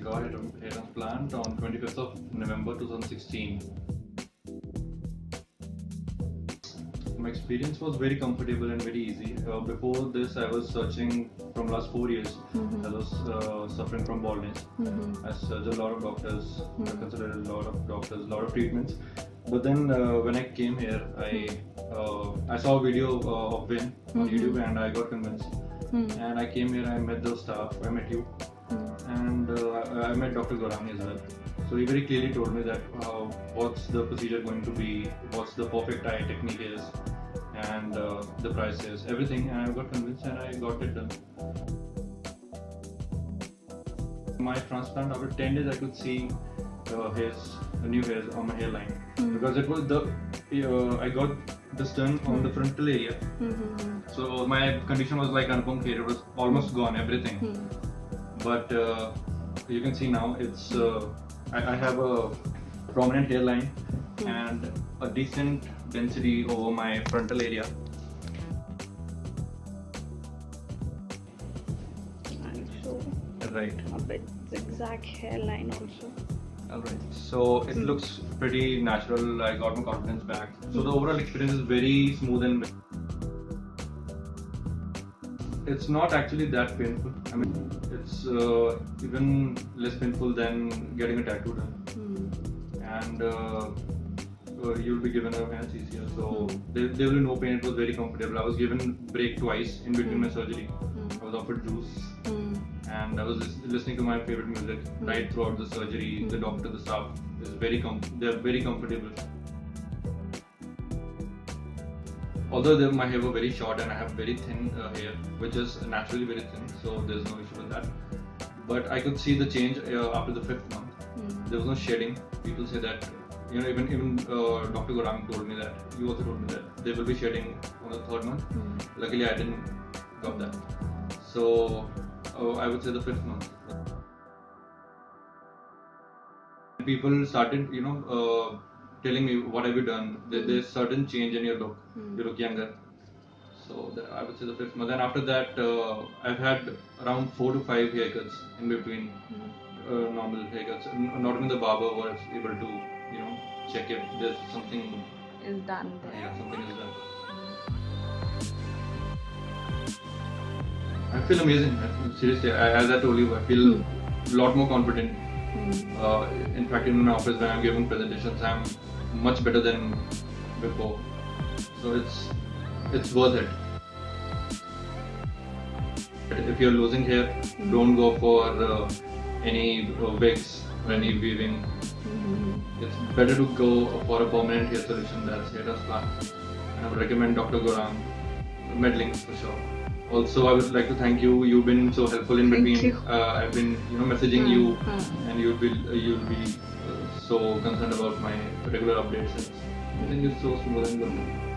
got a hair transplant on 25th of November 2016. My experience was very comfortable and very easy. Before this, I was searching from last 4 years. I was suffering from baldness. I searched a lot of doctors. I considered a lot of doctors, a lot of treatments. But then when I came here, I saw a video of Vin on YouTube and I got convinced. And I came here, I met the staff, I met you, and I met Dr. Gaurang as well. So he very clearly told me that what's the procedure going to be, what's the perfect eye technique is, and the price is, everything, and I got convinced and I got it done. My transplant, after 10 days I could see new hairs on my hairline, because it was I got this done on the frontal area. So my condition was like Anupam Kher, it was almost gone, everything. But you can see now it's I have a prominent hairline and a decent density over my frontal area. And so Right. a bit zigzag hairline also. Alright, so it looks pretty natural. I got my confidence back. So the overall experience is very smooth and it's not actually that painful. I mean, it's even less painful than getting a tattoo done. And you'll be given a anesthesia, so there will be no pain. It was very comfortable. I was given break twice in between my surgery. I was offered juice. And I was listening to my favorite music right throughout the surgery. The doctor, the staff is they're very comfortable. Although my hair was very short and I have very thin hair, which is naturally very thin, so there's no issue with that. But I could see the change after the 5th month. There was no shedding. People say that, even Dr. Gaurang told me that. You also told me that they will be shedding on the 3rd month. Luckily, I didn't got that. So I would say the 5th month. People started, telling me, what have you done? There's certain change in your look. You look younger. So I would say the 5th month. And after that, I've had around 4 to 5 haircuts in between normal haircuts. Not even the barber was able to, check if there's something Is done there. Yeah, something is done. I feel amazing. Seriously, as I told you, I feel a lot more confident. In fact, in my office when I'm giving presentations, I'm much better than before. So it's worth it. If you're losing hair, don't go for any wigs or any weaving. It's better to go for a permanent hair solution, that's hair transplant. And I would recommend Dr. Gaurang, MedLinks for sure. Also, I would like to thank you. You've been so helpful in between. I've been, messaging you, and you'll be so concerned about my regular updates. I think it's so smooth and good.